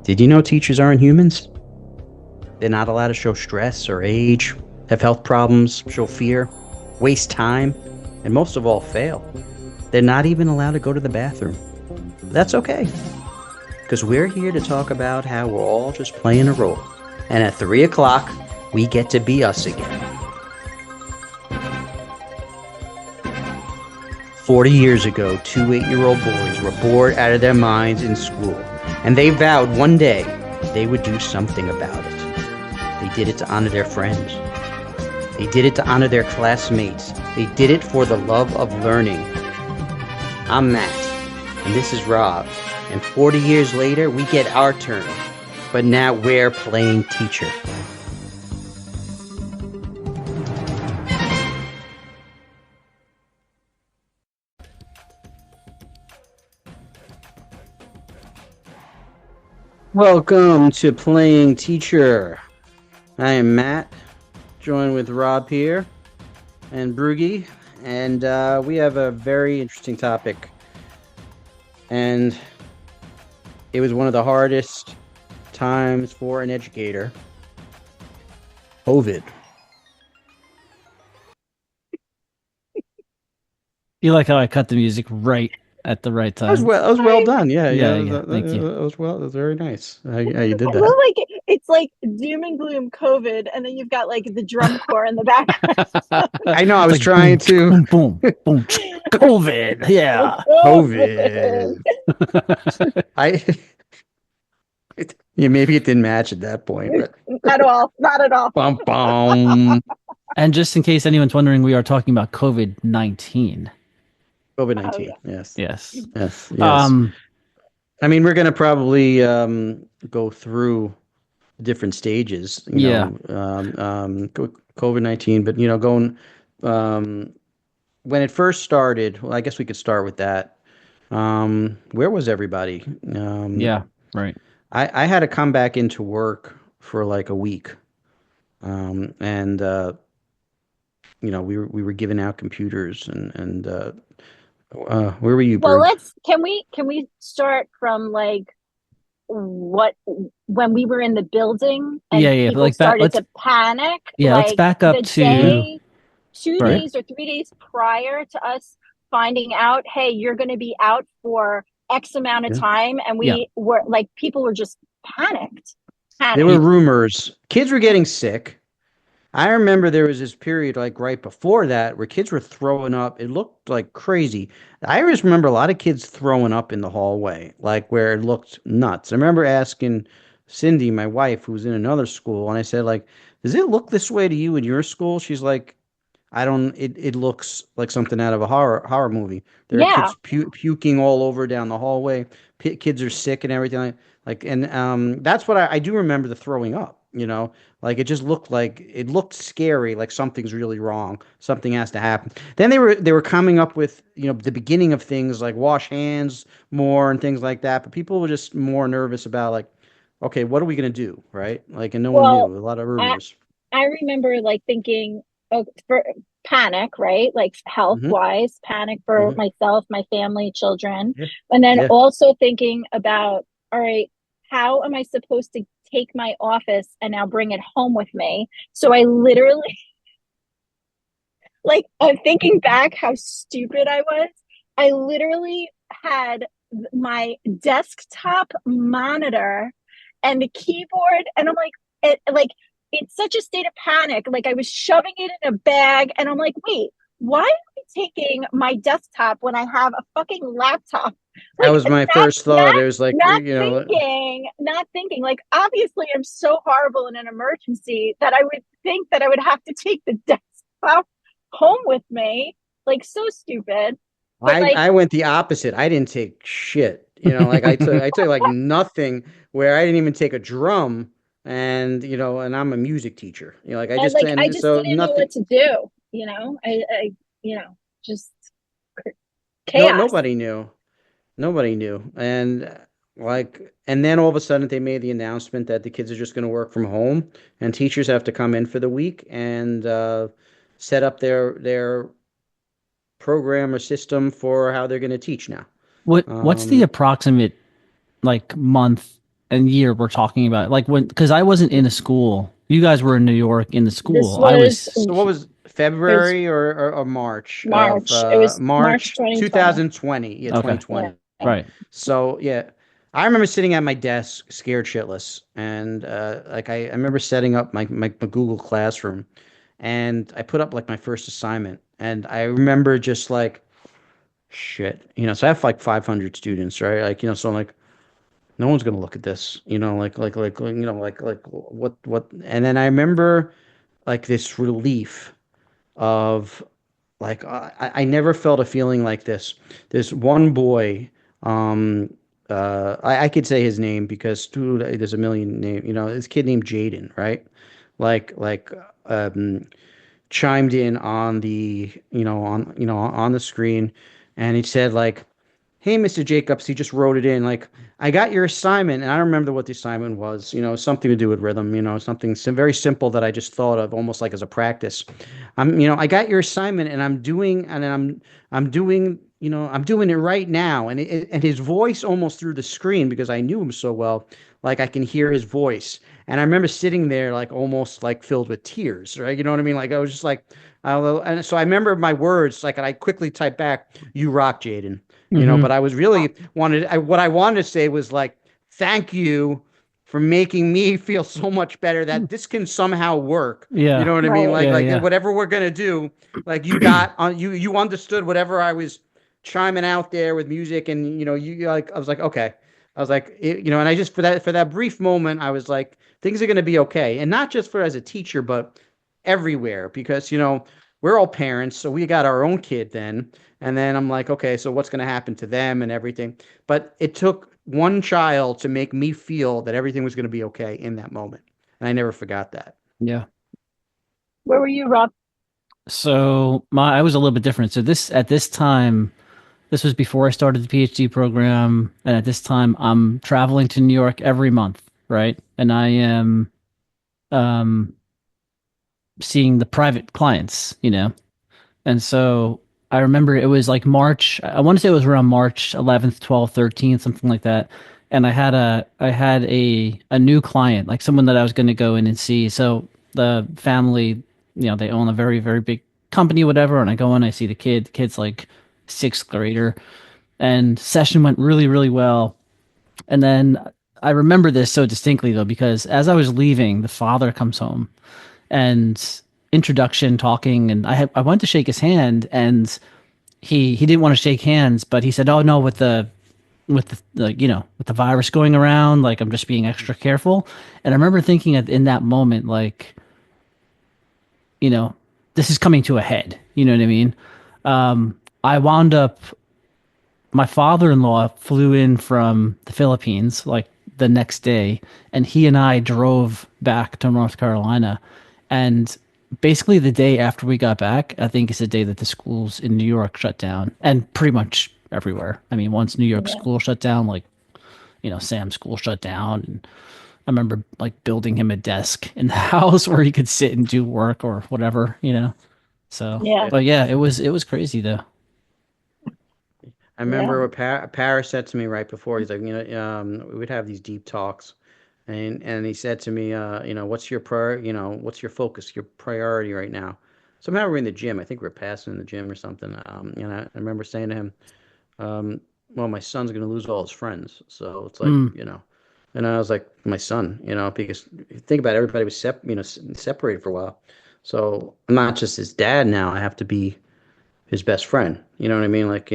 Did you know teachers aren't humans? They're not allowed to show stress or age, have health problems, show fear, waste time, and most of all, fail. They're not even allowed to go to the bathroom. That's okay, because we're here to talk about how we're all just playing a role. And at 3 o'clock, we get to be us again. 40 years ago, two 8-year-old boys were bored out of their minds in school, and they vowed one day they would do something about it. They did it to honor their friends. They did it to honor their classmates. They did it for the love of learning. I'm Matt, and this is Rob, and 40 years later, we get our turn, but now we're playing teacher. Welcome to Playing Teacher. I am Matt, joined with Rob here and Broogie, and we have a very interesting topic. And it was one of the hardest times for an educator. COVID. You like how I cut the music right at the right time? That was well done. Yeah, Thank you. That was well. That was very nice. How you did I that. love like it's like doom and gloom COVID, and then you've got like the drum corps in the background. I know. I It's was like trying to. boom, boom, boom. COVID. Yeah. COVID. Yeah, maybe it didn't match at that point, but Not at all. Not at all. bum bum. And just in case anyone's wondering, we are talking about COVID-19. COVID-19. Oh, Yes. Yes. Yes. Yes. I mean, we're going to probably go through different stages, COVID-19, but going when it first started, well, I guess we could start with that. Where was everybody? Yeah, right. I had to come back into work for like a week, and we were giving out computers and where were you, well, Bert? can we start from like what when we were in the building and Yeah. people Like that. started to panic, Let's like back up the to day, two right. days or 3 days prior to us finding out, hey, you're going to be out for X amount of Yeah. time, and we were like, people were just panicked. There were rumors. Kids were getting sick. I remember there was this period like right before that where kids were throwing up. It looked like crazy. I always remember a lot of kids throwing up in the hallway, like where it looked nuts. I remember asking Cindy, my wife, who was in another school, and I said, like, does it look this way to you in your school? She's like, I don't. It looks like something out of a horror movie. There are Yeah. kids puking all over down the hallway. Kids are sick and everything and that's what I do remember the throwing up. Like it looked scary. Like something's really wrong. Something has to happen. Then they were coming up with the beginning of things like wash hands more and things like that. But people were just more nervous about like, okay, what are we gonna do, right? Like, and no one knew. Well, A lot of I rumors. I remember like thinking, oh, for panic, right? Like health Hmm. wise, panic for Hmm. myself, my family, children. Yeah. And then Yeah. also thinking about, all right, how am I supposed to take my office and now bring it home with me? So I literally, like, I'm thinking back how stupid I was. I literally had my desktop monitor and the keyboard, and I'm like, it's such a state of panic. Like I was shoving it in a bag, and I'm like, wait, why am I taking my desktop when I have a fucking laptop? That Like was my not first thought. It was like, not thinking. Like obviously, I'm so horrible in an emergency that I would think that I would have to take the desktop home with me. Like so stupid. But like, I went the opposite. I didn't take shit. Like I took like nothing where I didn't even take a drum and I'm a music teacher. Like I and just like I and just so didn't know nothing. what to do. I just No, chaos. nobody knew. Nobody knew. And then all of a sudden they made the announcement that the kids are just going to work from home and teachers have to come in for the week and set up their program or system for how they're going to teach now. What's the Um, approximate like month and year we're talking about? Like when, because I wasn't in a school. You guys were in New York in the This school. I was was, So what was it was February or March of March. It was March March 2020. 2020? Yeah, okay, 20. 2020. Yeah. right. So yeah, I remember sitting at my desk, scared shitless, and like I remember setting up my Google Classroom, and I put up like my first assignment, and I remember just like shit, So I have like 500 students, right? Like so I'm like no one's gonna look at this, what, and then I remember like this relief of like I never felt a feeling like this. This one boy, um, I could say his name because dude, there's a million name. This kid named Jaden, right? Like um, chimed in on the on the screen, and he said like, "Hey, Mr. Jacobs," he just wrote it in like, "I got your assignment," and I don't remember what the assignment was. Something to do with rhythm. Something very simple that I just thought of almost like as a practice. I got your assignment, and I'm doing, I'm doing it right now, and his voice almost through the screen because I knew him so well, like I can hear his voice, and I remember sitting there like almost like filled with tears, right? You know what I mean? Like I was just like, and so I remember my words, like and I quickly typed back, "You rock, Jaden." Mm-hmm. But I was really what I wanted to say was like, thank you for making me feel so much better that this can somehow work. You Yeah, know what I mean? Right. yeah, Like yeah. whatever we're gonna do, like you got on you understood whatever I was chiming out there with music, and you like I was like okay. I was like, and I just for that brief moment, I was like, things are going to be okay, and not just for as a teacher, but everywhere because we're all parents, so we got our own kid then, and then I'm like, okay, so what's going to happen to them and everything. But it took one child to make me feel that everything was going to be okay in that moment. And I never forgot that. Yeah. Where were you, Rob? So my I was a little bit different. So this at this time, this was before I started the PhD program, and at this time I'm traveling to New York every month, right? And I am um seeing the private clients, And so I remember it was like March, I want to say it was around March 11th, 12th, 13th, something like that. And I had a new client, like someone that I was going to go in and see. So the family, they own a very, very big company, whatever. And I go in, I see the kid. The kid's like sixth grader, and session went really, really well. And then I remember this so distinctly though, because as I was leaving, the father comes home and introduction talking, and I went to shake his hand, and he didn't want to shake hands, but he said, "Oh no, with the virus going around, like I'm just being extra careful." And I remember thinking in that moment, like, you know, this is coming to a head. You know what I mean? I wound up my father-in-law flew in from the Philippines like the next day, and he and I drove back to North Carolina. And basically the day after we got back, I think is the day that the schools in New York shut down, and pretty much everywhere. I mean, once New York Yeah. school shut down, like, Sam's school shut down, and I remember like building him a desk in the house where he could sit and do work or whatever. So, Yeah. Yeah. but yeah, it was crazy though. I Yeah. remember what Paris said to me right before. He's like, we would have these deep talks, and he said to me, what's your focus, your priority right now? Somehow we're in the gym. I think we're passing in the gym or something. I remember saying to him, um, well, my son's going to lose all his friends, so it's like, Mm, and I was like, my son, because if you think about it, everybody was separated for a while, so I'm not just his dad now. I have to be his best friend. You know what I mean? Like,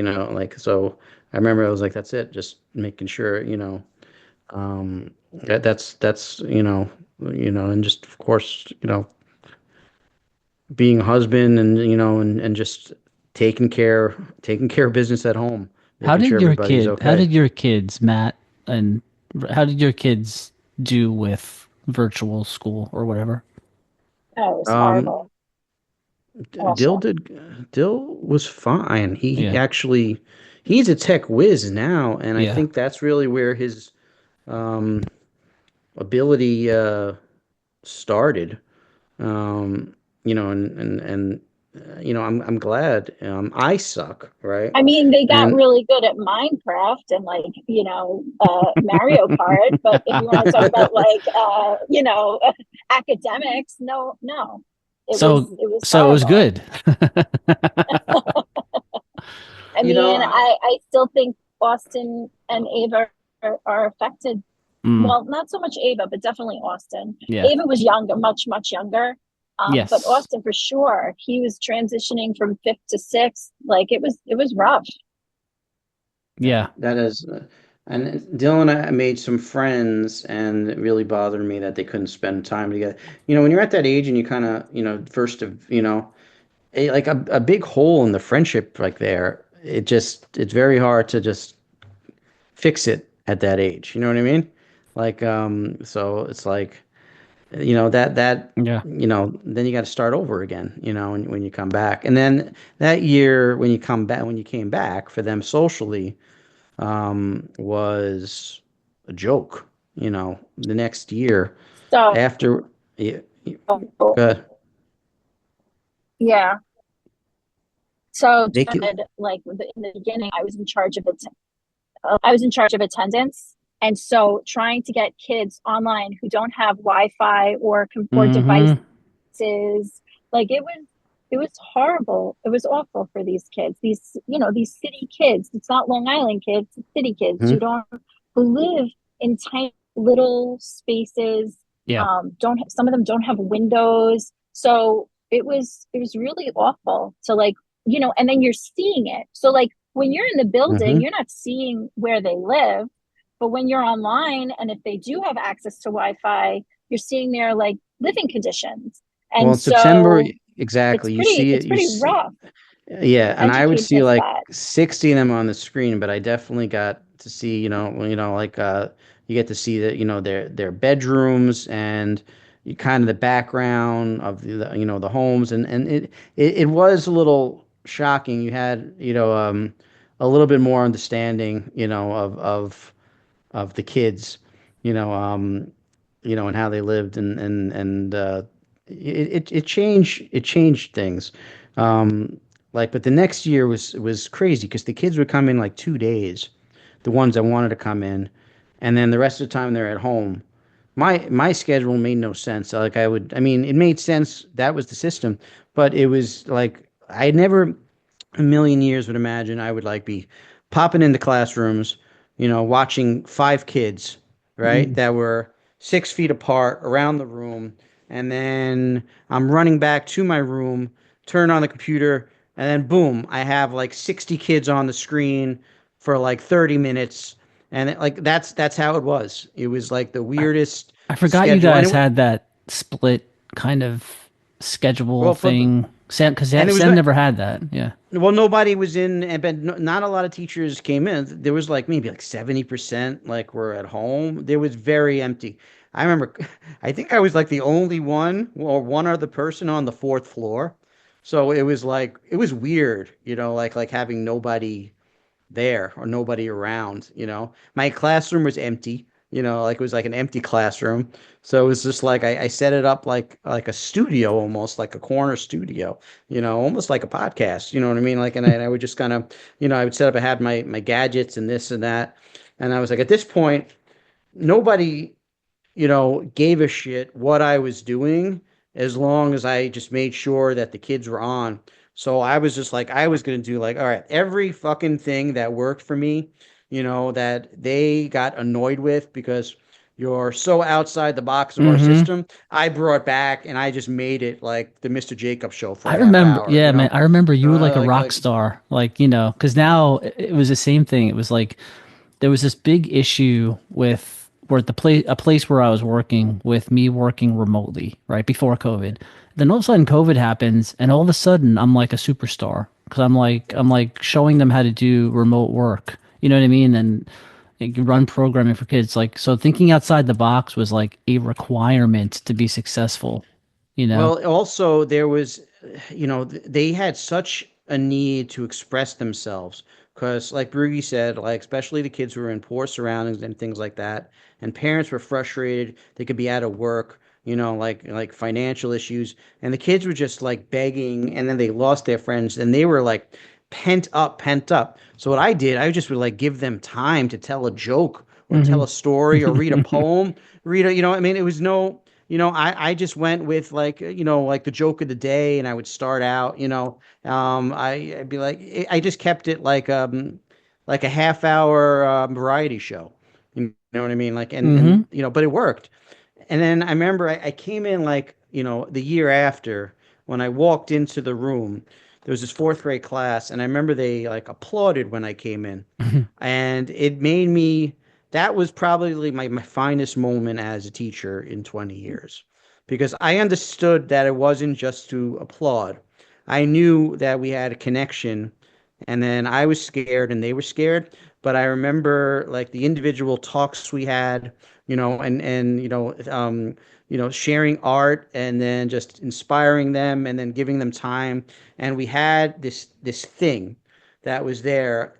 so I remember I was like, that's it, just making sure, that's and just of course, being a husband and and just taking care of business at home, making sure everybody's how okay. did your kids, Matt, and how did your kids do with virtual school or whatever? Oh, it was Um, horrible. Awful. Dill was fine. He Yeah. actually he's a tech whiz now, and I Yeah. think that's really where his um ability started. Um, and I'm glad. I suck, right? I mean, they got And really good at Minecraft and like, Mario Kart, but if you want to talk about like, academics, no, no, So it was so it was horrible. good. I you know, mean, I, I still think Austin and Ava are affected. Mm, Well, not so much Ava, but definitely Austin. yeah. Ava was younger, much, much younger. But Yes. Austin for sure, he was transitioning from fifth to sixth. Like it was rough. Yeah. that is, and Dylan and I made some friends, and it really bothered me that they couldn't spend time together. When you're at that age and you kind of, first of, like a big hole in the friendship, like there, it's very hard to just fix it at that age. You know what I mean? Like, so it's like, Yeah. then you got to start over again, when you come back. And then that year when you came back for them socially, was a joke, the next year So after, yeah, good. yeah. So They can, like in the beginning, I was in charge of attendance, and so trying to get kids online who don't have Wi-Fi or devices, Hmm. like it was horrible. It was awful for these kids. These city kids. It's not Long Island kids. It's city kids hmm? who live in tiny little spaces. Yeah. Don't Some of them don't have windows, so it was really awful to like and then you're seeing it. So like when you're in the building, Hmm. you're not seeing where they live, but when you're online and if they do have access to Wi-Fi, you're seeing their like living conditions. Well, And in September, so exactly, you see it, it's pretty rough yeah, and I would educating see against like that. 60 of them on the screen, but I definitely got to see, like you get to see that, their bedrooms and you kind of the background of the homes and it was a little shocking. You had, a little bit more understanding, of the kids, you know, um, and how they lived and it changed things. Um, but the next year was crazy because the kids would come in like 2 days, the ones that wanted to come in, and then the rest of the time they're at home. My schedule made no sense. I mean, it made sense. That was the system, but it was like I never a million years would imagine I would like be popping into classrooms, watching five kids, right, Mm. that were 6 feet apart around the room, and then I'm running back to my room, turn on the computer, and then boom, I have like 60 kids on the screen for like 30 minutes, and that's how it was. It was like the I, weirdest I forgot you schedule, and guys had that split kind of schedule well, thing. Sam, because and it was Sam never had that. Yeah. Well, nobody was in, but not a lot of teachers came in. There was like maybe like 70% like were at home. There was very empty. I remember, I think I was like the only one or one other person on the fourth floor. So it was like it was weird, like having nobody there or nobody around, My classroom was empty, like it was like an empty classroom. So it was just like I set it up like a studio almost, like a corner studio, almost like a podcast, you know what I mean? And I would just kind of, I would set up, I had my gadgets and this and that. And I was like, at this point, nobody gave a shit what I was doing as long as I just made sure that the kids were on. So I was just like, I was going to do like, all right, every fucking thing that worked for me, that they got annoyed with because you're so outside the box of our Hmm. system. I brought back and I just made it like the Mr. Jacobs show for I a half remember, hour, yeah, man. I remember you were like a rock like, star, like because now it was the same thing. It was like there was this big issue with where a place where I was working with me working remotely right before COVID. Then all of a sudden COVID happens, and all of a sudden I'm like a superstar because I'm like showing them how to do remote work. You know what I mean? And you can run programming for kids. Like so, thinking outside the box was like a requirement to be successful. You know? well, also there was, they had such a need to express themselves because, like Brugy said, like especially the kids who were in poor surroundings and things like that, and parents were frustrated. They could be out of work. like financial issues, and the kids were just like begging, and then they lost their friends, and they were like pent up. So what I did, I just would like give them time to tell a joke or tell Hmm. a story or read a poem, read a, I mean, it was no, I just went with like, like the joke of the day, and I would start out, I'd be like, I just kept it like a half hour variety show. You know what I mean? Like, Hmm. but it worked. And then I remember I came in like, the year after when I walked into the room, there was this fourth grade class, and I remember they like applauded when I came in. And it made me, that was probably my finest moment as a teacher in 20 years because I understood that it wasn't just to applaud. I knew that we had a connection, and then I was scared and they were scared. But I remember like the individual talks we had, sharing art and then just inspiring them and then giving them time. And we had this thing that was there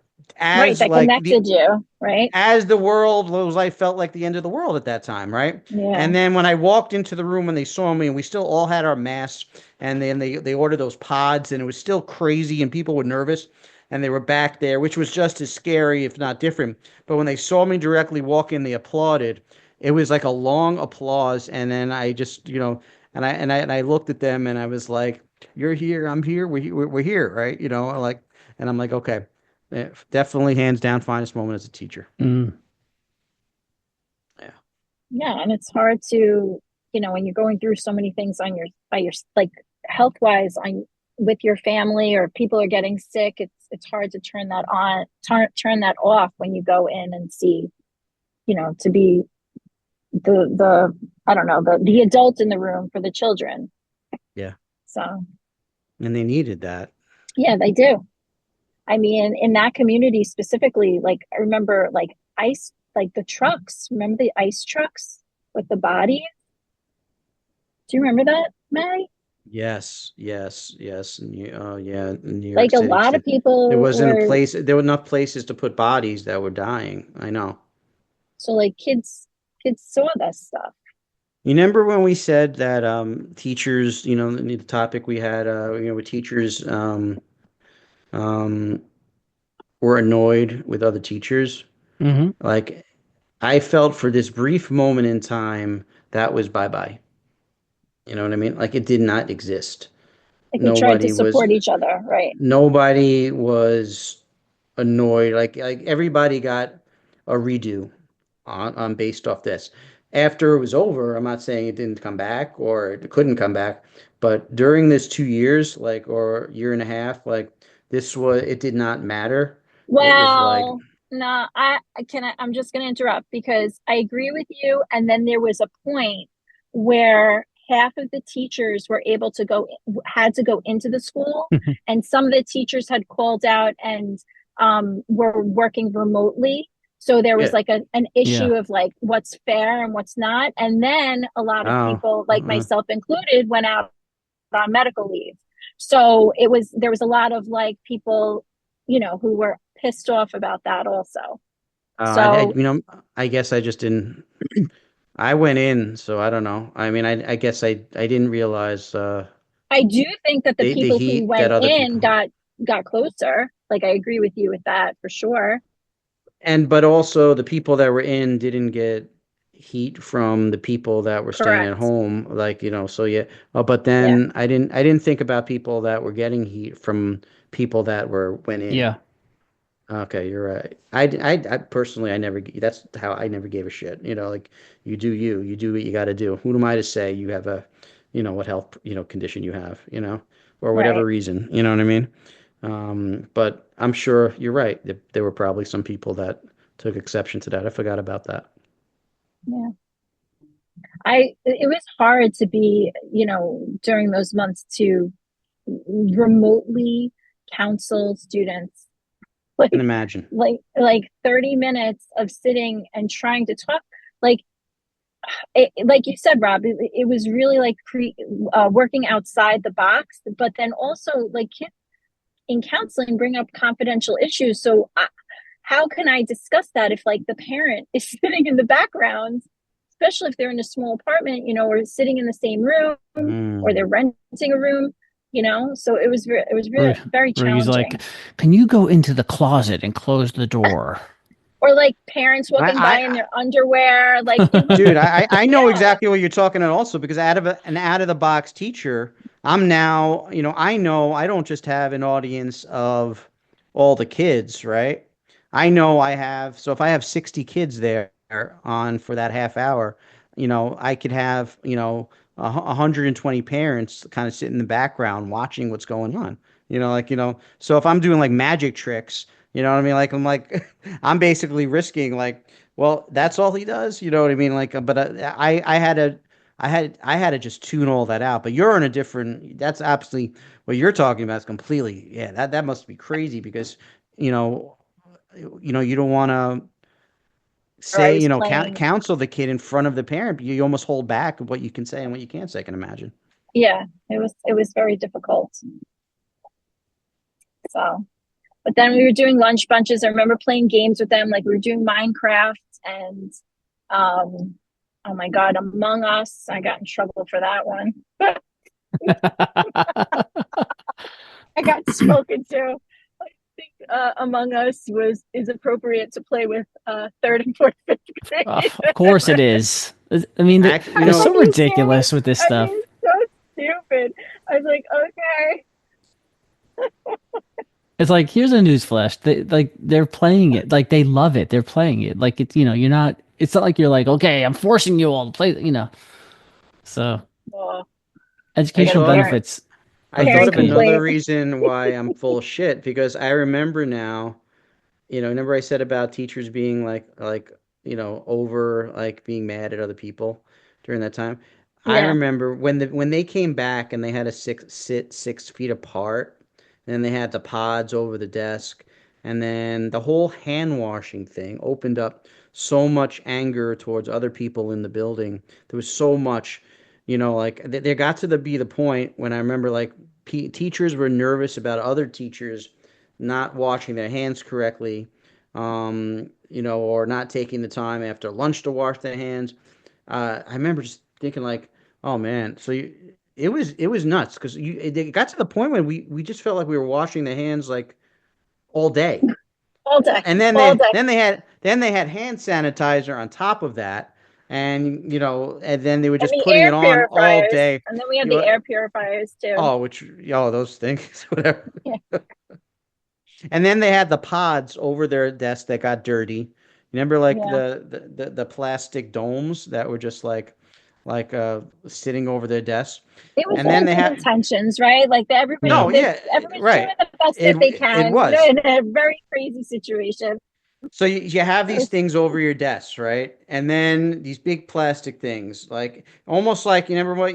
Right, as that like the connected you, right? as the world was, I felt like the end of the world at that time, right? Yeah. And then when I walked into the room and they saw me, and we still all had our masks, and then they ordered those pods, and it was still crazy, and people were nervous, and they were back there, which was just as scary, if not different. But when they saw me directly walk in, they applauded. It was like a long applause, and then I just, and I looked at them, and I was like, "You're here, I'm here, we're here, right?" Like, and I'm like, "Okay." Definitely hands down finest moment as a teacher. Mm. Yeah. Yeah, and it's hard to, when you're going through so many things on your by your like health wise on with your family or people are getting sick, it's hard to turn that on, turn that off when you go in and see, to be the I don't know, the adult in the room for the children. Yeah. So, And they needed that. yeah, they do. I mean, in that community specifically, like I remember like ice, like the trucks, remember the ice trucks with the bodies? Do you remember that, May? Yes, yes, yes. Yeah, in New York Like a City. lot of There people wasn't a were, place, there were enough places to put bodies that were dying. I know. so like kids saw that stuff. You remember when we said that teachers, the topic we had, with teachers um were annoyed with other teachers? Hmm. Like I felt for this brief moment in time that was bye-bye. You know what I mean? Like it did not exist. Like we tried to Nobody was support each other, right? nobody was annoyed. Like everybody got a redo on based off this. After it was over, I'm not saying it didn't come back or it couldn't come back, but during this 2 years, like or year and a half, like this was it did not matter. It was like, Well, no, I'm just going to interrupt because I agree with you. And then there was a point where half of the teachers were able to had to go into the school, and some of the teachers had called out and were working remotely. So there was yeah. like an Yeah. issue of like what's fair and what's not. And then a lot of Oh, people, like myself included, went out on medical leave. So there was a lot of like people, who were pissed off about that also. I So I guess I just didn't. I went in, so I don't know. I mean, I guess I didn't realize I do think that the the people who heat that went other in people. got closer. Like I agree with you with that for sure. And but also the people that were in didn't get heat from the people that were staying at Correct. home, like, so yeah. But Yeah. then I didn't think about people that were getting heat from people that went in. Yeah. Okay, you're right. I personally, I never, that's how I never gave a shit. Like you do what you got to do. Who am I to say you have a, what health, condition you have, or whatever Right. reason, you know what I mean? But I'm sure you're right. There were probably some people that took exception to that. I forgot about that. Yeah. It was hard to be, during those months to remotely counsel students And like imagine. 30 minutes of sitting and trying to talk like like you said, Rob, it was really like working outside the box, but then also like kids in counseling bring up confidential issues. So how can I discuss that if like the parent is sitting in the background, especially if they're in a small apartment, or sitting in the same room, or they're renting a room, so it was Where, really very where he's like, challenging. "Can you go into the closet and close the door?" Or like parents walking by in I their underwear, like it was, Dude, I know yeah, exactly what you're talking about also because an out of the box teacher, I'm now, I know I don't just have an audience of all the kids, right? I know so if I have 60 kids there on for that half hour, I could have, 120 parents kind of sit in the background watching what's going on. So if I'm doing like magic tricks, you know what I mean? Like I'm like I'm basically risking like well, that's all he does. You know what I mean? Like, but I had to, I had to just tune all that out. But you're in a different. That's absolutely what you're talking about. Is completely, yeah. That must be crazy because, you know, you don't want to or I say, was playing, counsel the kid in front of the parent. You almost hold back what you can say and what you can't say. I can imagine. yeah, it was very difficult. So, but then we were doing lunch bunches. I remember playing games with them, like we were doing Minecraft and, oh my God, Among Us. I got in trouble for that one. I got spoken to. I think Among Us is appropriate to play with third and fourth, fifth grade. Of course it is. I mean, Actually, they're I'm so like, are you serious? ridiculous with this I mean, stuff. it's so stupid. I was like, okay. It's like, here's a news flash. They're playing it. Like they love it. They're playing it. Like you're not. It's not like you're like, okay, I'm forcing you all to play. So Well, I I got a educational thought of parent benefits I of thought this parent of game. another complaint. reason why I'm full of shit because I remember now. Remember I said about teachers being like, over like being mad at other people during that time. I Yeah, remember when they came back and they had to sit 6 feet apart, and then they had the pods over the desk, and then the whole hand washing thing opened up so much anger towards other people in the building. There was so much, like there got to be the point when I remember like teachers were nervous about other teachers not washing their hands correctly, or not taking the time after lunch to wash their hands. I remember just thinking like, oh man, it was nuts because it got to the point when we just felt like we were washing the hands like all day, all day, and then all they day. then they had hand sanitizer on top of that, and then they were And just the putting it air on all purifiers. day. And then we had You the know, air purifiers too. oh, those things, whatever. Yeah, And then they had the pods over their desk that got dirty. Remember, like yeah. the plastic domes that were just like sitting over their desks. It was And then all they good had intentions, right? Like Yeah. no, everybody, yeah, everybody's doing right. the best that they It can, was. in a very crazy situation. So you have It these was, things over your desks, right? And then these big plastic things, like almost like you never what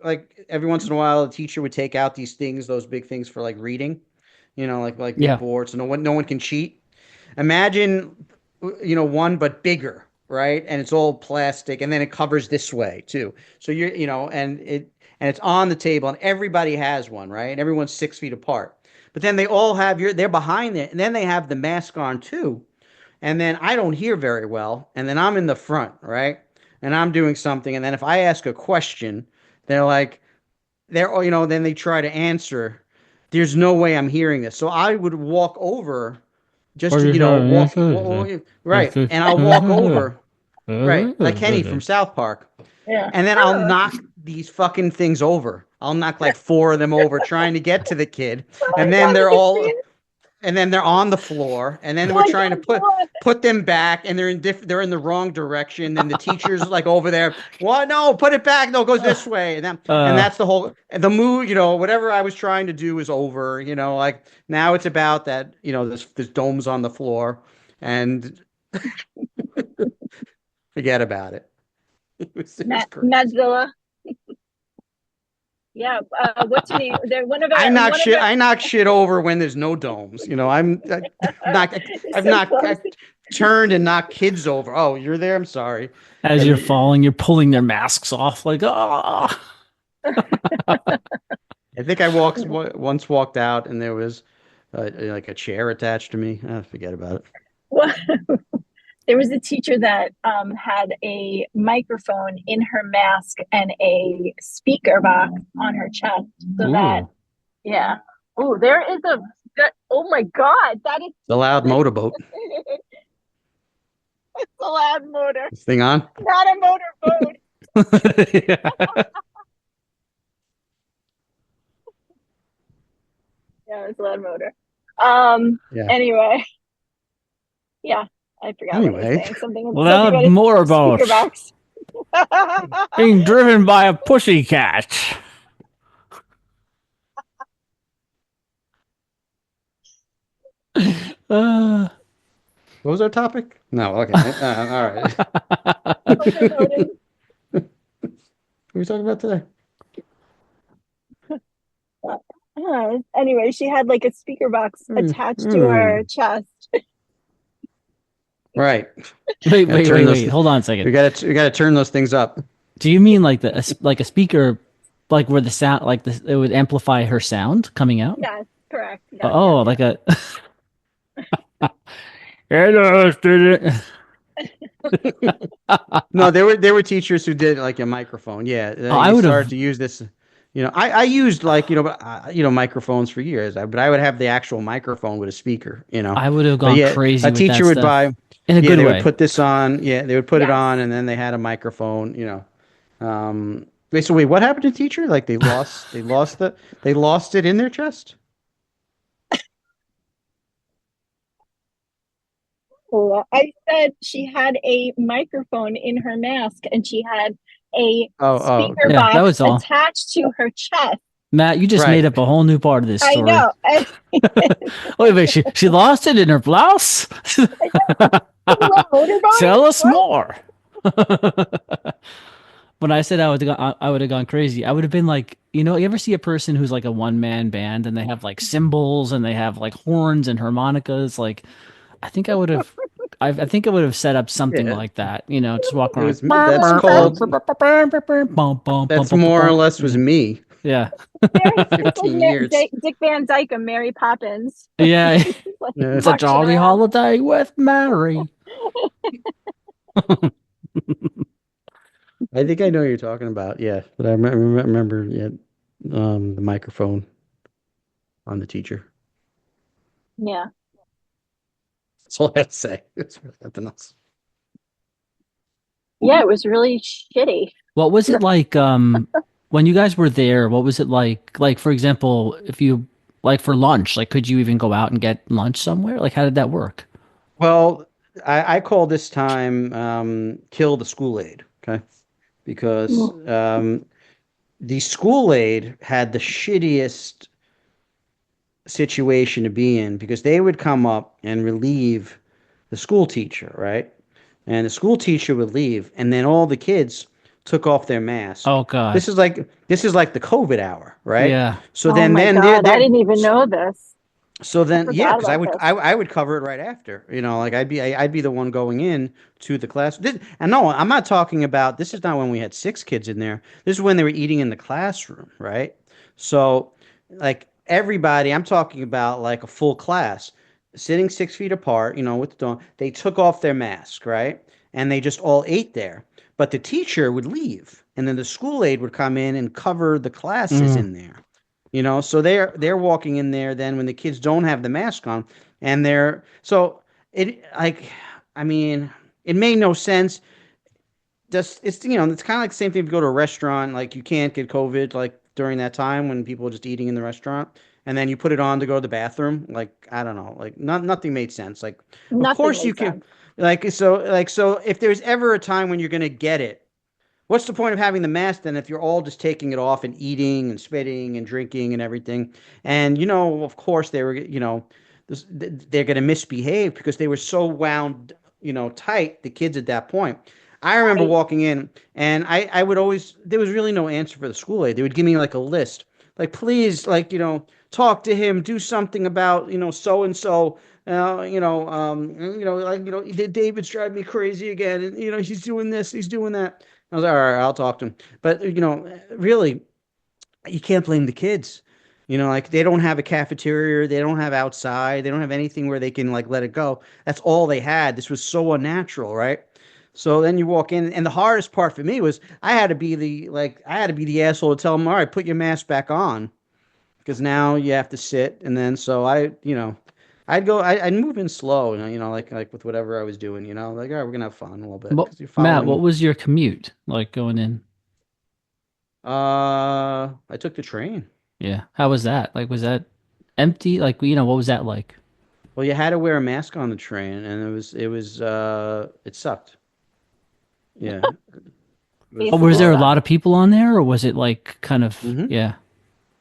like every once in a while a teacher would take out these things, those big things for like reading, like big Yeah. boards, so no one can cheat. Imagine, one but bigger, right? And it's all plastic, and then it covers this way too. So and it's on the table, and everybody has one, right? And everyone's 6 feet apart. But then they all have they're behind it, and then they have the mask on too. And then I don't hear very well, and then I'm in the front, right? And I'm doing something, and then if I ask a question, they're like, then they try to answer. There's no way I'm hearing this. So I would walk over just What to are you saying? right, and I'll walk over, right, like Kenny from South Park, yeah. and then I'll knock these fucking things over. I'll knock like four of them over trying to get to the kid, Oh and my then God, I they're can see all it. and then they're on the floor, and then Oh we're my trying to God, come put on. put them back, and they're in the wrong direction. Then the teacher's like over there, what? No, put it back. No, it goes this way, and Uh, that's the mood. Whatever I was trying to do is over. Like now it's about that. This dome's on the floor, and forget about it. It was crazy. Madzilla. Yeah. What's her name? They're I knock one of shit. our, I knock shit over when there's no domes. Knock. it's I've so knocked. close. I've turned and knocked kids over. Oh, you're there. I'm sorry. as you're And falling, you're pulling their masks off, like, oh. I think once walked out and there was like a chair attached to me. Forget about it. What? there was a teacher that had a microphone in her mask and a speaker box on her chest, so that Ooh. yeah. Oh, there is a oh my God, that is The loud motorboat. it's a loud motor, This thing on? not a motorboat. Yeah. Yeah, it's a loud motor. Yeah. Anyway, yeah, I forgot what I was Anyway, saying. Something Loud about a speaker motorboat box. being driven by a pussycat. Uh, what was our topic? No, okay. All right. Motorboating. What are we talking about today? Anyway, she had like a speaker box attached to her chest. Right. wait, Gotta wait, turn wait, those. wait. Hold on a second. We gotta turn those things up. Do you mean like like a speaker, like where the sound, like it would amplify her sound coming out? Yes, correct. Yes, yes, Oh, like yes. a hello, student. No, there were teachers who did like a microphone. Yeah, Oh, I they would started have, to use this. I used like microphones for years, but I would have the actual microphone with a speaker. I would have But gone yeah, crazy a with that teacher would stuff buy. in a Yeah, good they would way. put this on. Yeah, they would put it Yes. on, and then they had a microphone. Wait, so wait, what happened to teacher? Like they lost it in their chest. Well, I said she had a microphone in her mask and she had a Oh, speaker okay, Yeah, that box was all. attached to her chest. Matt, you just made right. up a whole new part of this I story. know. I, Wait, she lost it in her blouse? I know. Little motorboating? Tell us What? more. When I said I would have gone crazy, I would have been like, you ever see a person who's like a one man band and they have like cymbals and they have like horns and harmonicas? Like, I think I would have, I think I would have set up something Yeah, like that. Just walk it around was. That's called. like, That's more or less was yeah, me yeah, Mary, for it's like 15 years. Dick Van Dyke and Mary Poppins. yeah. Like Yeah. It's a marching jolly around. holiday with Mary. I think I know what you're talking about. Yeah, but I remember yeah, the microphone on the teacher. Yeah. That's all I have to say. It's really nothing else. Yeah, it was really shitty. What was it like when you guys were there? What was it like? Like for example, if you like for lunch, like could you even go out and get lunch somewhere? Like how did that work? Well, I call this time kill the school aid. Okay, because the school aid had the shittiest situation to be in because they would come up and relieve the school teacher, right? And the school teacher would leave, and then all the kids took off their mask. Oh God. This is like the COVID hour, right? Yeah. So Oh then my then God, I didn't even know this. so I then yeah, forgot because I about would this. I would cover it right after. Like I'd be the one going in to the class. And no, I'm not talking about this is not when we had six kids in there. This is when they were eating in the classroom, right? So like everybody, I'm talking about like a full class sitting 6 feet apart, with the door. They took off their mask, right? And they just all ate there. But the teacher would leave, and then the school aide would come in and cover the classes Mm. in there. So they're walking in there then when the kids don't have the mask on, and they're so it like I mean it made no sense. Just it's kind of like the same thing if you go to a restaurant, like you can't get COVID like during that time when people are just eating in the restaurant, and then you put it on to go to the bathroom. Like I don't know, like nothing made sense. Like of Nothing course you made can, sense. like so if there's ever a time when you're gonna get it. What's the point of having the mask then if you're all just taking it off and eating and spitting and drinking and everything? And of course they were, they're going to misbehave because they were so wound, tight, the kids at that point. I remember Right. walking in and I would always, there was really no answer for the school aide. They would give me like a list, like, please, like, talk to him, do something about, so and so. David's driving me crazy again, and he's doing this, he's doing that. I was like, all right, I'll talk to him. But really, you can't blame the kids. Like they don't have a cafeteria, they don't have outside, they don't have anything where they can like let it go. That's all they had. This was so unnatural, right? So then you walk in, and the hardest part for me was I had to be the asshole to tell them, all right, put your mask back on, because now you have to sit, and then so I'd move in slow, like with whatever I was doing, like all right, we're gonna have fun a little bit But because you're Matt, what following. was your commute like going in? I took the train. Yeah. How was that? Like, was that empty? Like, what was that like? Well, you had to wear a mask on the train, and it sucked. Yeah, it was Oh, was Basically there a horrible. lot sucked. of people on there, or was it like kind of, Hmm. yeah,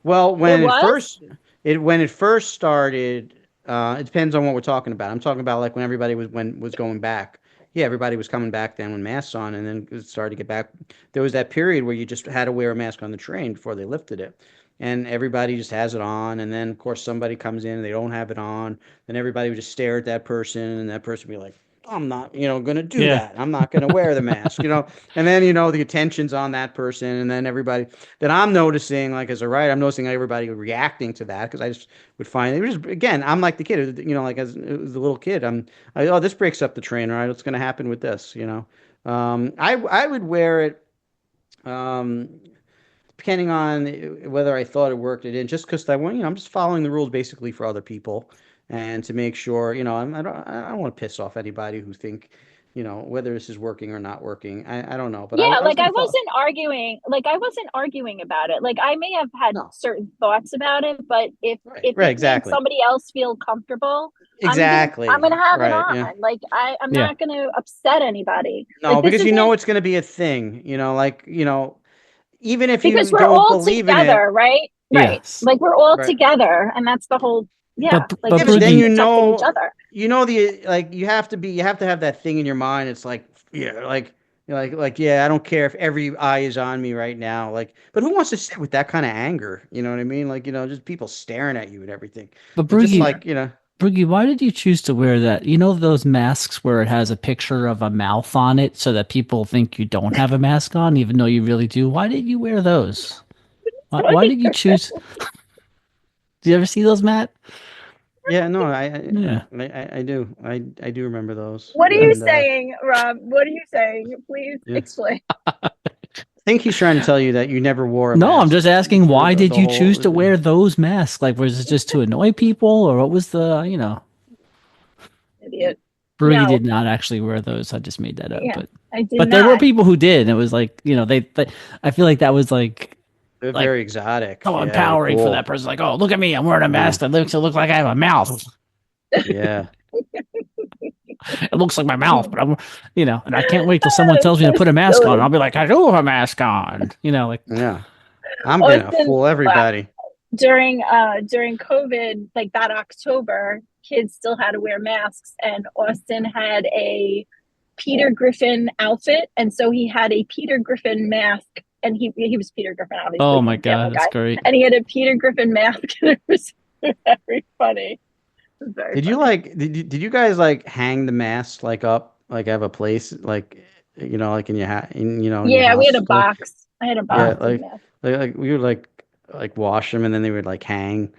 Well, It was? when it first started, it depends on what we're talking about. I'm talking about like when everybody was going back. Yeah, everybody was coming back then with masks on, and then it started to get back. There was that period where you just had to wear a mask on the train before they lifted it, and everybody just has it on. And then of course somebody comes in and they don't have it on, then everybody would just stare at that person, and that person would be like, "I'm not, going to do yeah. that. I'm not going to wear the mask." And then the attention's on that person, and then everybody that I'm noticing, like as a writer, I'm noticing everybody reacting to that because I just would find it was just, again, I'm like the kid, like as the little kid, oh, this breaks up the train, right? What's going to happen with this? I would wear it, um, depending on whether I thought it worked or didn't, just because I want, I'm just following the rules basically for other people and to make sure, I don't want to piss off anybody who think, whether this is working or not working. I don't know, but Yeah, I was like going to follow. I wasn't arguing about it. Like I may have had No, certain thoughts about it, but if right, if right, it made exactly. somebody else feel comfortable, I'm Exactly. gonna have it Right. Yeah. on. Like I'm Yeah. not gonna upset anybody. No, Like this because isn't it's going to be a thing, even if because you we're don't all believe in it. together, right? Right. Yes. Like we're all Right. together and that's the whole yeah, like But Yeah, we but should then be Broogie, protecting each other. you have to have that thing in your mind. It's like, yeah, yeah, I don't care if every eye is on me right now. Like, but who wants to sit with that kind of anger? You know what I mean? Like, just people staring at you and everything. but It's just Broogie, like. Broogie, why did you choose to wear that? You know those masks where it has a picture of a mouth on it so that people think you don't have a mask on, even though you really do? Why did you wear those? Why did you choose? Do you ever see those, Matt? Yeah, no, Yeah. I do. I do remember those. What are you And saying, Rob? What are you saying? Please yeah. explain. I think he's trying to tell you that you never wore a No, I'm just mask asking for why did the you choose whole. to wear those masks? Like, was it just to annoy people, or what was Idiot. Broogie No. did not actually wear those. I just made that up, Yeah, but I did but there were not. people who did. And it was like, they I feel like that was They're like very exotic. so Yeah, they're empowering for that cool. person. Like, oh, look at me, I'm wearing a Yeah, mask that makes it look like I have a mouth. yeah. It looks like my mouth, but and I can't wait till someone It's tells me to so put a mask on. silly. I'll be like, I do have a mask on. Like, Yeah. I'm gonna Austin, fool everybody. during COVID, like that October, kids still had to wear masks, and Austin had a Peter Griffin outfit, and so he had a Peter Griffin mask, and he was Peter Griffin, oh obviously my from god, Family that's Guy, great. and he had a Peter Griffin mask, and it was very funny. It was very funny. Did you guys like hang the mask like up, like have a place like, like in your in your Yeah, we had a house? Like, box. I had a yeah, box of masks. we would like wash them, and then they would like hang,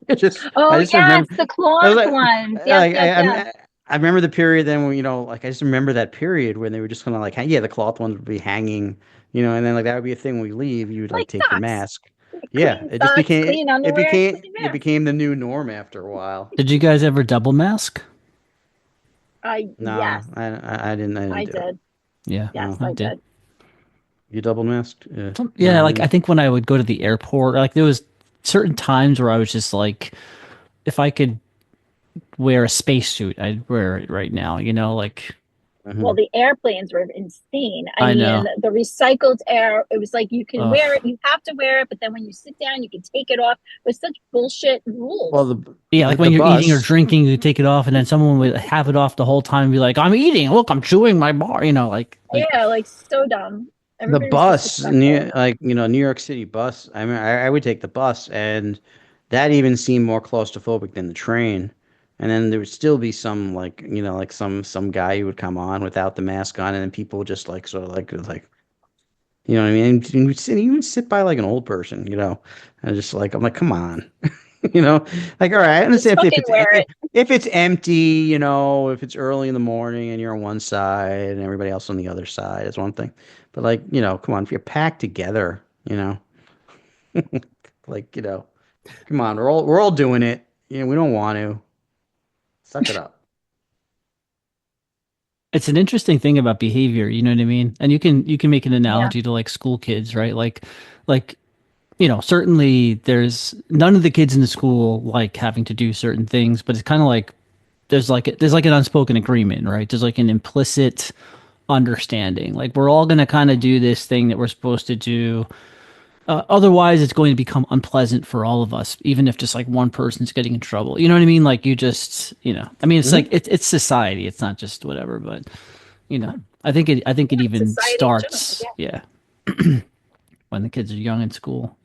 it just I Oh just yes, remember the I was cloth ones. Yes, yes, yes. I remember the period then when like I just remember that period when they were just kind of like yeah, the cloth ones would be hanging, and then like that would be a thing when we leave, you would like Like take your socks. mask. Yeah, Clean socks, clean underwear, clean it mask. became the new norm after a while. Did you guys ever double mask? I No, yes, I didn't I do it. did. Yeah, Yes, No, I I did. did. you double masked? Yeah, Yeah, no, I like I didn't. think when I would go to the airport, like there was certain times where I was just like, if I could wear a spacesuit, I'd wear it right now. Like Well, Hmm. the airplanes were insane. I I mean, know. the recycled air, it was like you can wear it, Ugh. you have to wear it, but then when you sit down, you can take it off. It was such bullshit Well, rules. Yeah, like the when you're eating or bus. drinking, you take it off, and then someone would have it off the whole time and be like, "I'm eating. Look, I'm chewing my bar." Like Yeah, like so dumb. The Everybody was bus, disrespectful. New York City bus. I mean, I would take the bus, and that even seemed more claustrophobic than the train. And then there would still be some like, some guy who would come on without the mask on, and then people would just like sort of like You know what I mean? And you would sit by like an old person, and just like I'm like, come on, you know, like all right, I Just understand if fucking it's wear it. if it's empty, if it's early in the morning and you're on one side and everybody else on the other side, is one thing. But like, come on, if you're packed together, like, come on, we're all doing it. We don't want to. Suck it up. It's an interesting thing about behavior, you know what I mean? And you can make an Yeah. analogy to like school kids, right? Like certainly there's none of the kids in the school like having to do certain things, but it's kind of like there's like an unspoken agreement, right? There's like an implicit understanding. Like we're all going to kind of do this thing that we're supposed to do. Otherwise, it's going to become unpleasant for all of us, even if just like one person's getting in trouble. You know what I mean? Like you just, I mean, it's like Hmm. it's society. It's not just whatever, but I think it even Society in general. starts, Yeah. yeah, when the kids are young in school.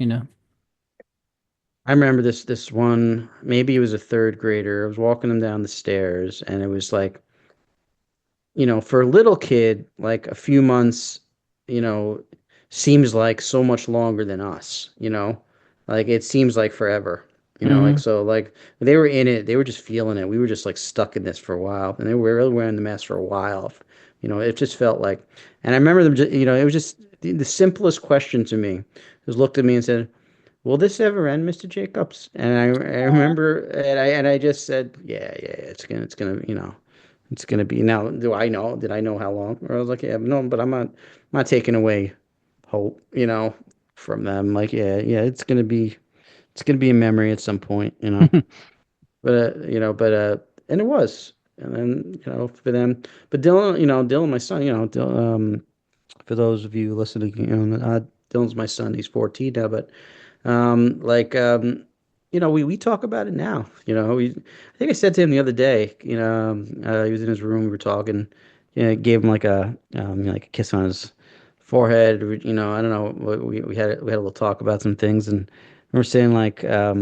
I remember this one, maybe it was a third grader. I was walking him down the stairs, and it was like, for a little kid, like a few months, you know, seems like so much longer than us. Like it seems like forever. Like Hmm. so like they were in it, they were just feeling it. We were just like stuck in this for a while. And they were really wearing the mask for a while. It just felt like, and I remember them just, it was just the simplest question to me was looked at me and said, "Will this ever end, Mr. Jacobs?" And I Aw. remember, and I just said, "Yeah, yeah, it's gonna be." Now, do I know? Did I know how long? Or I was like, "Yeah, no," but I'm not taking away hope, from them. Like, yeah, yeah, it's gonna be a memory at some point. And it was, and then for them, but Dylan, my son, for those of you listening, Dylan's my son. He's 14 now, but like, we talk about it now. I think I said to him the other day, he was in his room, we were talking, gave him like a kiss on his forehead. I don't know. We had a little talk about some things, and we were saying like, I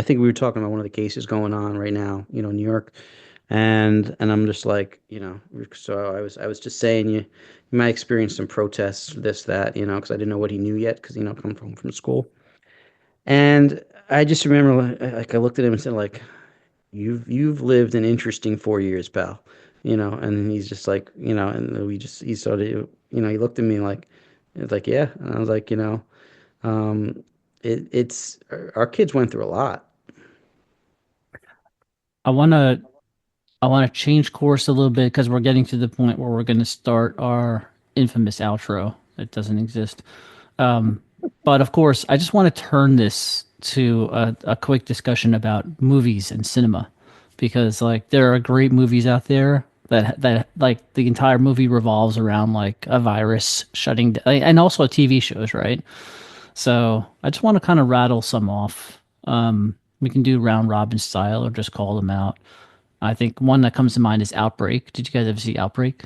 think we were talking about one of the cases going on right now, in New York, and I'm just like, so I was just saying you might experience some protests, this, that, because I didn't know what he knew yet, because come from school. And I just remember, like, I looked at him and said, like, you've lived an interesting 4 years, pal. And he's just like, and he started, he looked at me like, yeah. And I was like, um, it's our kids went through a lot. I want to I want to change course a little bit because we're getting to the point where we're going to start our infamous outro. It doesn't exist. Um, but of course, I just want to turn this to a quick discussion about movies and cinema because like there are great movies out there that like the entire movie revolves around like a virus shutting down and also TV shows, right? So I just want to kind of rattle some off. We can do round robin style or just call them out. I think one that comes to mind is Outbreak. Did you guys ever see Outbreak?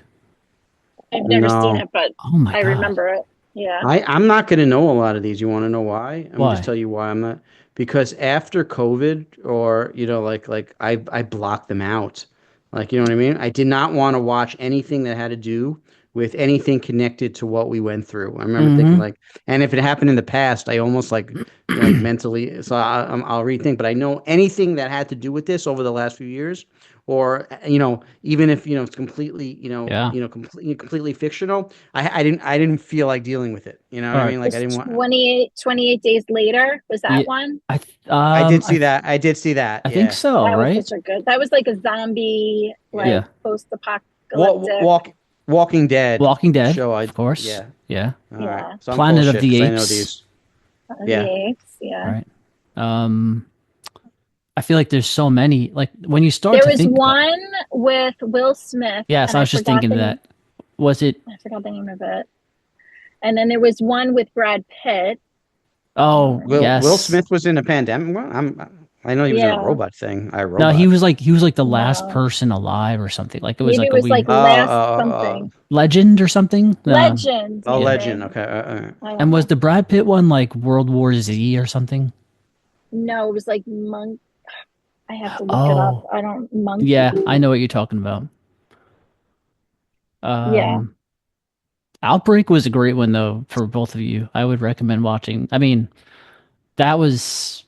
I've never seen No, it, but Oh my I God. remember it. Yeah. I'm not going to know a lot of these. You want to know why? I'm just Why? tell you why I'm not. Because after COVID, or like I blocked them out. Like, you know what I mean? I did not want to watch anything that had to do with anything connected to what we went through. I remember thinking Mm-hmm. like, and if it happened in the past, I almost like mentally. So I'll rethink. But I know anything that had to do with this over the last few years, or even if it's completely Yeah. completely fictional. I didn't feel like dealing with it. You know what All I right. mean? Like I Was didn't want. 28 days later. Was Yeah. that one? I th- I um did I see th- that. I did see that. I think Yeah. so, That was right? such a good. That was like a zombie, Yeah. like Yeah. post-apocalyptic. Walking Dead Walking Dead, show. of course. Yeah. Yeah. All right. Yeah. So I'm full of Planet of shit the because I know Apes, these. The Yeah. apes. Yeah. right? Um I feel like there's so many like when you start There to was think about. one with Will Smith, Yes, and I was just thinking of that. Was it I forgot the name of it. And then there was one with Brad Pitt. I don't Oh, Will remember. yes. Smith was in a pandemic. Well, I know he was in a Yeah. robot thing. I No, he Robot. was like the last No. person alive or something. Like it was Maybe like it a was like weird last something. legend or something. Legend, Oh, Yeah. Legend. maybe. Okay. I don't And was know. the Brad Pitt one like World War Z or something? No, it was like monk. I have to look it up. Oh, I don't monkey. yeah, I know what you're talking about. Yeah. Um, Outbreak was a great one though for both of you. I would recommend watching. I mean, that was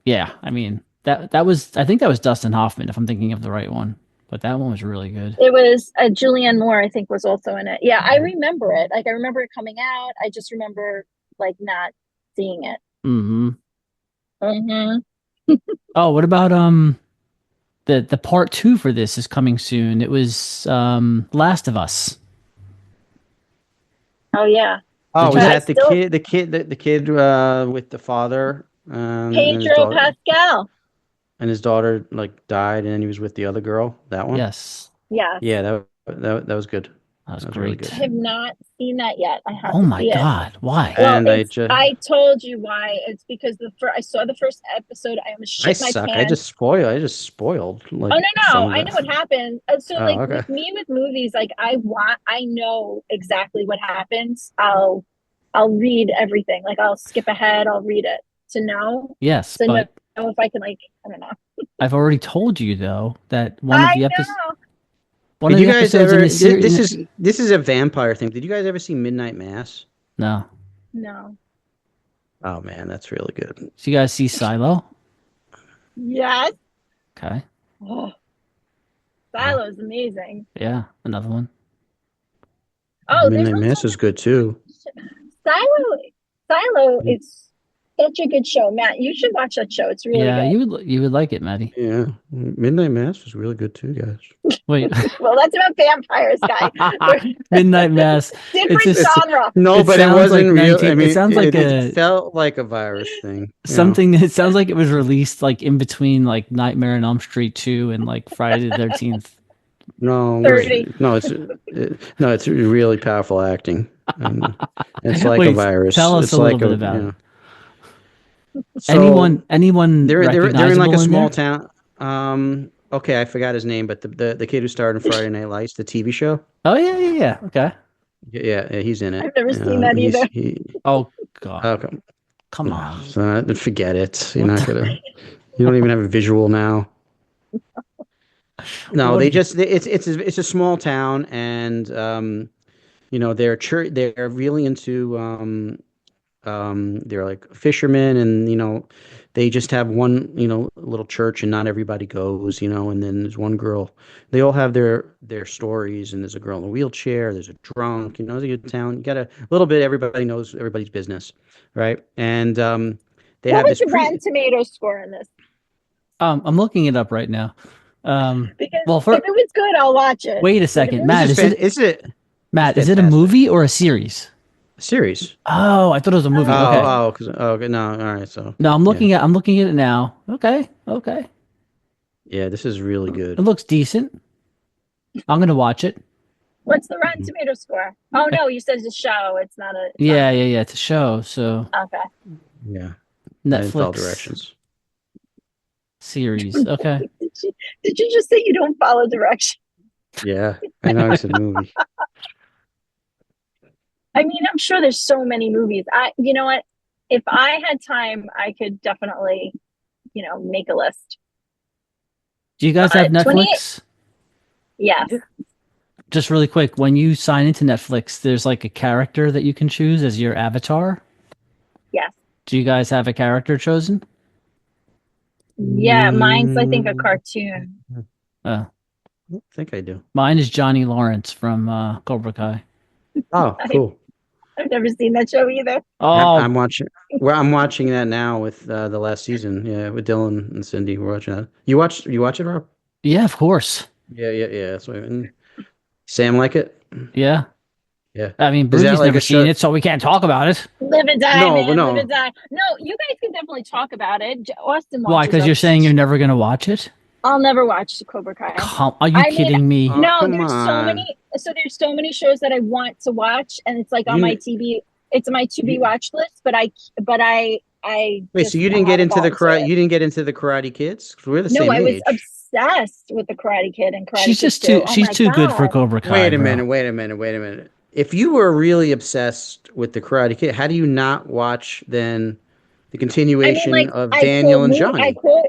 yeah. I mean that was I think that was Dustin Hoffman if I'm thinking of the right one. But that one was really good. It was Julianne Moore, I think, was also in it. Yeah, I remember it. Like I remember it coming out. I just remember like not seeing it. Mm-hmm. Mm-hmm. Oh, what about the part two for this is coming soon. It was Last of Us. Oh yeah. Oh, Did was you? that the Still kid? The kid with the father and his Pedro daughter, Pascal. and his daughter like died, and then he was with the other girl. That one. Yes, Yes. Yeah, that was good. that was That was really great. I good. have not seen that yet. I have Oh to my see it. God, why? Well, And it's I told you why. It's because I saw the first episode. I almost I shit my suck. pants. I just spoiled like Oh no, some no, of I know it. what happened. So Oh, like okay. with me with movies, like I know exactly what happens. I'll read everything. Like I'll skip ahead. I'll read it to know Yes, to know but if I can like I don't know. I've already told you though that I know. one Did of you the guys episodes in ever? this series. This is a vampire thing. Did you guys ever see Midnight Mass? No, No. Oh man, that's really good. so you guys see Silo? Yes. Okay, Oh, Wow. Silo's amazing. yeah, another one. Oh, there's Midnight also Mass is good too. Silo. Silo is such a good show, Matt. You should watch that show. It's really Yeah, good. you would like it, Maddie. Yeah, Midnight Mass was really good too, guys. Wait, Well, that's about vampires, guy. Midnight Mass. It's Different just genre. No, it but it sounds like wasn't real. 19. I It mean, sounds like it a felt like a virus thing. something. It sounds like it was released like in between like Nightmare on Elm Street 2 and like Friday the 13th. No, 30. no, it's really powerful acting. And it's like a Wait, virus. tell us It's a little like bit a, about it. So Anyone they're in like a recognizable in small there? town. Okay, I forgot his name, but the kid who starred in Friday Night Lights, the TV show. Oh yeah. Okay. Yeah, he's in it. I've never seen that He's either. he. Oh God, Okay, come on. so forget it. You're What not the, gonna. You don't even have a visual now. No, what? it's a small town, and they're really into they're like fishermen, and they just have one little church, and not everybody goes, and then there's one girl. They all have their stories, and there's a girl in a wheelchair, there's a drunk, it's a good town. You got a little bit, everybody knows everybody's business, right? And they What have was this the pre Rotten Tomato score in this? I'm looking it up right now. Because Well, if it was good, I'll watch it. wait a But if second, it was, this Matt. is fan it's Is it a fantastic movie or a series? series. Oh, I thought it was a movie. Okay. Okay, no, all right, so No, yeah. I'm looking at it now. Okay. Okay. Yeah, this is really It good. looks decent. I'm gonna watch it. what's the Rotten Tomato score? Oh no, you said it's a show. It's not a. It's Yeah, not yeah. It's a show, so Okay. Yeah, I didn't follow Netflix directions. series. Okay. Did you just say you don't follow directions? Yeah, I know I said movie. I mean, I'm sure there's so many movies. You know what? If I had time, I could definitely, make a list. Do you guys have 28. Netflix? Yes. Just really quick, when you sign into Netflix, there's like a character that you can choose as your avatar. Yes. Do you guys have a character chosen? Yeah. Mine's, I think, a cartoon. Uh, I think I do. Mine is Johnny Lawrence from Cobra Kai. Oh, cool. I've never seen that show either. Oh, I'm watching. Well, I'm watching that now with the last season. Yeah, with Dylan and Cindy. We're watching that. You watch it, Rob? yeah, of course. Yeah. That's what Sam like it. Yeah. Yeah. I mean, Is that Brody's like never a show? seen it, so we can't talk about it. Live and die, No, man. but no. Live and die. No, you guys can definitely talk about it. Austin Why? watches Because you're saying you're never going to watch it? I'll never watch Cobra Kai. Are you kidding me? Oh, No, come there's so on. many. So there's so many shows that I want to watch, and it's like on You- my TV. It's my to be you- watch list, but I Wait, just so you didn't get haven't into the gotten to karate? it. You didn't get into the Karate Kids? 'Cause we're the No, same I was age. obsessed with the Karate Kid and Karate She's Kid just 2. too. Oh She's my too good for God. Cobra Kai. Wait a bro. minute. If you were really obsessed with the Karate Kid, how do you not watch then the I mean, continuation like of I Daniel quote and I Johnny? quote.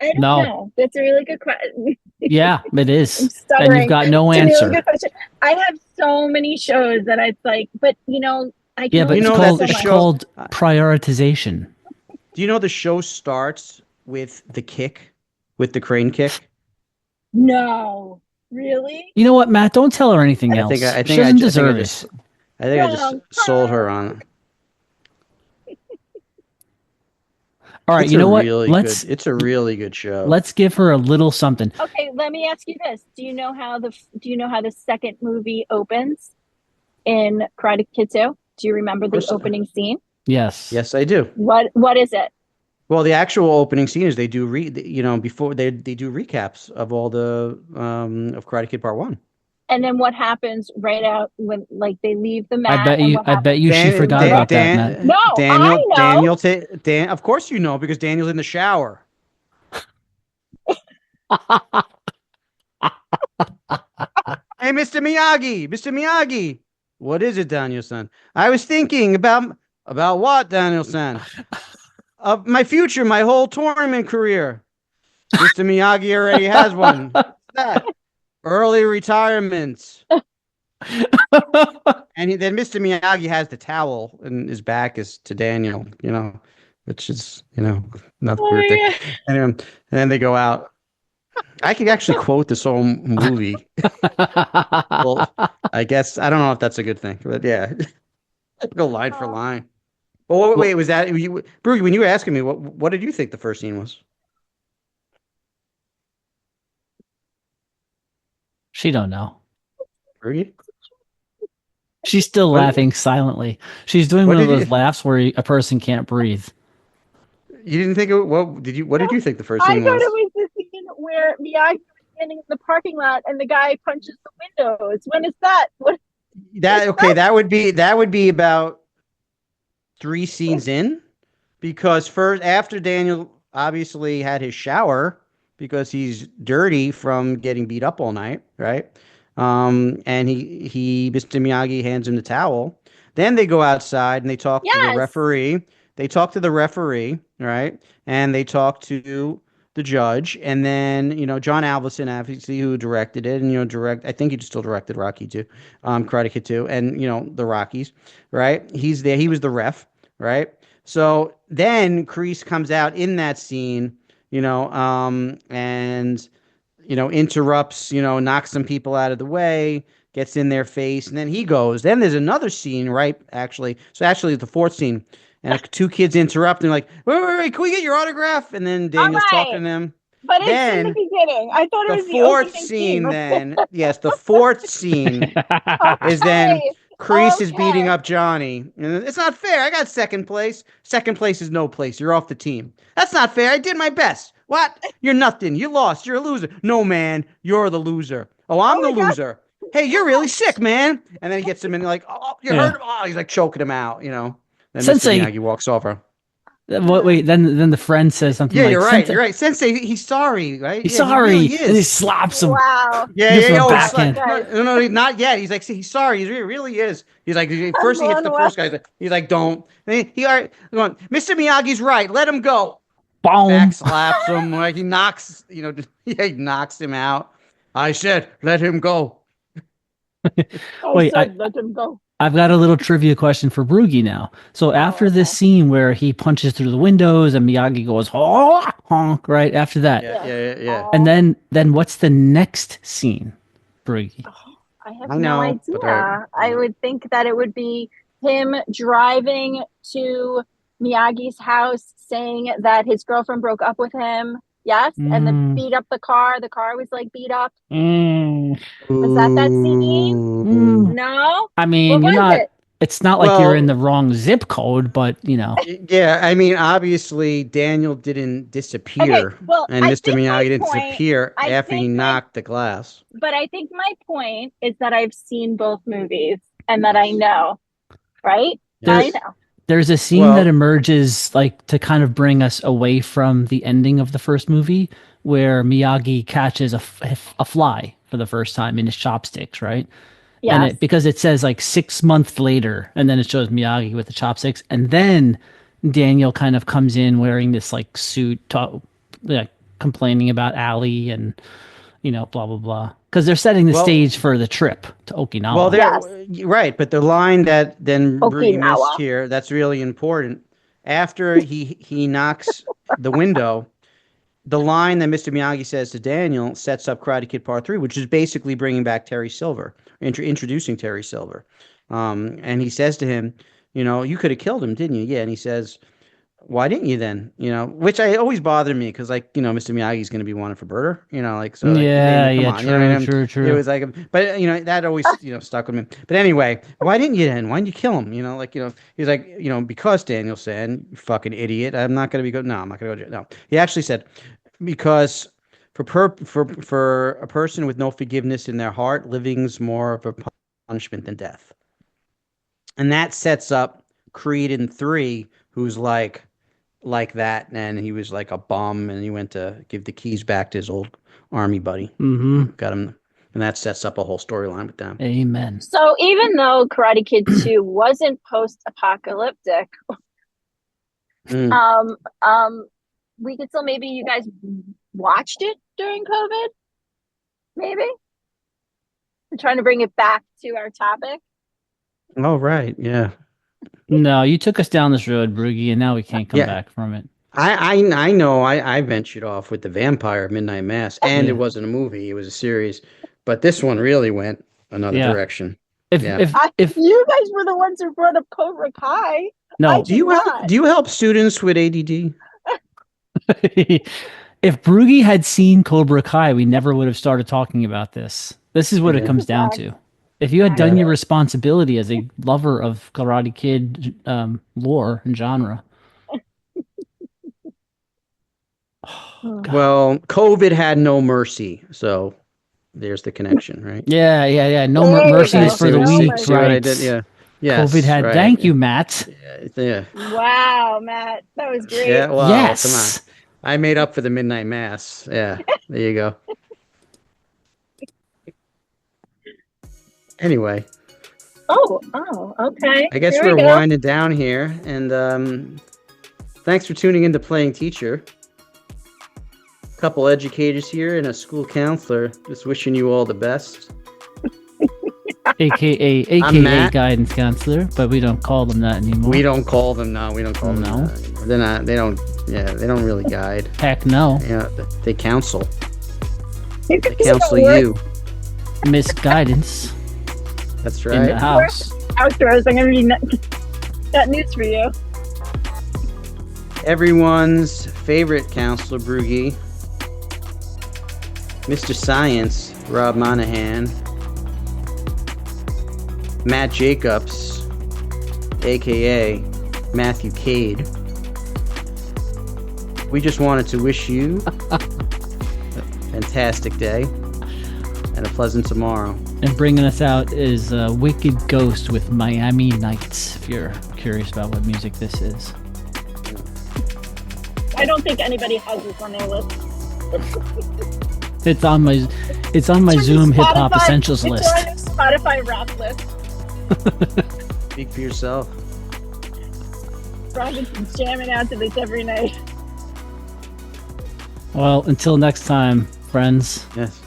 I don't No. know. That's a really good question. Yeah, it I'm is, and you've stuttering. got no It's a really answer. good question. I have so many shows that it's like, but I can Yeah, but only You it's know do that called the so it's much. show. called prioritization. Do you know the show starts with the kick, with the crane kick? No, really? You know what, Matt? Don't tell her anything I think else. I, I She think I, doesn't ju- I think I deserve just it. I think I just Wrong sold her turn. on it. All right, It's you a know what? really good. It's a really good show. Let's give her a little something. Okay, let me ask you this: Do you know how the second movie opens in Karate Kid 2? Do you remember Of the course, opening scene? Yes. yes, I do. What is it? Well, the actual opening scene is they do before they do recaps of all the of Karate Kid Part One. And then what happens right out when like they leave the I mat bet and you what I bet happens? you she Dan, forgot Dan, about that, Matt. Dan, No, I Daniel, know. Dan. Of course you know because Daniel's in the shower. Hey, Mr. Miyagi, Mr. Miyagi. What is it, Daniel-san? I was thinking about what, Daniel-san? Of my future, my whole tournament career. Mr. Miyagi already has one. What's that? Early retirement. And then Mr. Miyagi has the towel, and his back is to Daniel, which is, another Oh weird thing. my Anyway, and then they go out. I could actually quote this whole movie. Well, I guess I don't know if that's a good thing, but yeah, go line for God. line. But Well, wait, was that you, Brooke? When you were asking me, what did you think the first scene was? she don't know. Brooke? She's still What laughing silently. She's doing what one of did those you laughs where a person can't breathe. you didn't think it? What did you think the first I scene thought it was? was the scene where Miyagi was standing in the parking lot and the guy punches the windows. When is that? What is That okay? that? That would be about three scenes in. Because first, after Daniel obviously had his shower because he's dirty from getting beat up all night, right? And Mr. Miyagi hands him the towel. Then they go outside and they talk to the Yes. referee. They talk to the referee, right? And they talk to the judge. And then, John Alvison, obviously, who directed it, and, I think he still directed Rocky too, Karate Kid 2, and, the Rockies, right? He's there. He was the ref, right? So then Kreese comes out in that scene, and interrupts, knocks some people out of the way, gets in their face, and then he goes. Then there's another scene, right? Actually, so actually the fourth scene, and two kids interrupt and like, wait, can we get your autograph? And then All Daniel's talking right. to them. But it's in the Then beginning. I thought it the was the fourth opening scene. scene, then yes, the fourth scene is then Okay. Kreese is beating Okay. up Johnny. And it's not fair. I got second place. Second place is no place. You're off the team. That's not fair. I did my best. What? You're nothing. You lost. You're a loser. No, man. You're the loser. Oh, Oh I'm the my God. loser. Hey, you're really sick, man. And then he gets him in like, oh, you Yeah. hurt him. Oh, he's like choking him out, Then Mr. Sensei, Miyagi walks over. wait, then the friend says something Yeah, like, you're right. Sensei, You're right. Sensei, he's sorry, right? he's Yeah, he really sorry. And he is. slaps him. Wow. Yeah, Gives yeah, him yeah. a Oh, he's like, backhand. Guys, no, not yet. He's like, see, he's sorry. He really is. He's like, I'm first he hits blown the away. first guy. He's like, don't. And he all right, going, Mr. Miyagi's right. Let him go. Back Boom. slaps him. Like he knocks, he knocks him out. I said, let him go. I Wait, said let him go. I've got a little trivia question for Broogie now. So after this Okay. scene where he punches through the windows and Miyagi goes honk, honk, right after that, Yeah, Yes. yeah. and Oh, then what's the next scene, Broogie? I have I no know, but all right. idea. I would think that it would be him driving to Miyagi's house saying that his girlfriend broke up with him. Yes. And then Mm, beat up the car. The car was like beat up. mm, Was that scene? mm. No? I What mean, you're was not. it? It's not like you're in Well, the wrong zip code, but yeah. I mean, obviously, Daniel didn't Okay. disappear, Well, and Mr. Miyagi didn't disappear I after he think my, knocked the glass. but I think my point is that I've seen both movies and that I know, right? I there Yes. know. there's a scene that Well, emerges like to kind of bring us away from the ending of the first movie, where Miyagi catches a fly for the first time in his chopsticks, right? And Yes. because it says like 6 months later, and then it shows Miyagi with the chopsticks, and then Daniel kind of comes in wearing this like suit, like complaining about Ali and blah blah blah, because they're setting the Well- stage for the trip to Okinawa. Well, Yes. right, but the line that then Bree missed Okinawa. here, that's really important. After he knocks the window, the line that Mr. Miyagi says to Daniel sets up Karate Kid Part 3, which is basically bringing back Terry Silver, introducing Terry Silver. And he says to him, you could have killed him, didn't you? Yeah. And he says, why didn't you then? Which I always bothered me because, Mr. Miyagi's going to be wanted for murder, so like, Yeah, come yeah, on, you know what I mean? true. It was like, but that always, stuck with me. But anyway, why didn't you then? Why didn't you kill him? He's like, because Daniel said, you fucking idiot, I'm not going to be good. No, I'm not going to go to jail. No, he actually said, because for a person with no forgiveness in their heart, living's more of a punishment than death. And that sets up Creed in 3, who's like that, and he was like a bum, and he went to give the keys back to his old army buddy. Mm-hmm. Got him, and that sets up a whole storyline with them. Amen. So even though Karate Kid 2 wasn't post-apocalyptic, we could still, maybe you guys watched it during COVID? Maybe? I'm trying to bring it back to our topic. Oh, right, yeah. No, you took us down this road, Broogie, and now we can't come back from it. I know I ventured off with the Vampire Midnight Mass, and it wasn't a movie; it was a series. But this one really went another direction. If You guys were the ones who brought up Cobra Kai. no, do you help students with ADD? if Broogie had seen Cobra Kai, we never would have started talking about this. This is what it comes down to. If you had done your responsibility as a lover of Karate Kid lore and genre. Well, COVID had no mercy, so there's the connection, right? Yeah. No There you mercy go. is for the No weak, mercy. Right? right? Yeah. Yes, COVID had. right. Thank you, Matt. Yeah. Wow, Matt, that was great. Yeah. Well, Yes. come on. I made up for the Midnight Mass. Yeah. There you go. Anyway. Oh, okay. I guess Here we're we go. winding down here, and thanks for tuning in to Playing Teacher. A couple educators here and a school counselor, just wishing you all the best. AKA Matt. guidance counselor, but we don't call them that anymore. We don't call them now. We don't call them No. that anymore. They're not. They don't. Yeah, they don't really guide. Heck no. Yeah, they counsel. You They can see counsel that work. you. Misguidance That's in right. the house. Outdoors, I'm gonna be got news for you. Everyone's favorite counselor, Broogie, Mr. Science, Rob Monahan, Matt Jacobs, aka Matthew Cade. We just wanted to wish you a fantastic day and a pleasant tomorrow. And bringing us out is Wicked Ghost with Miami Nights, if you're curious about what music this is. I don't think anybody has this on their list. It's on my It's on Zoom your Hip Hop Spotify- Essentials list. It's on your Spotify rap list. Speak for yourself. Robinson's jamming out to this every night. Well, until next time, friends. Yes.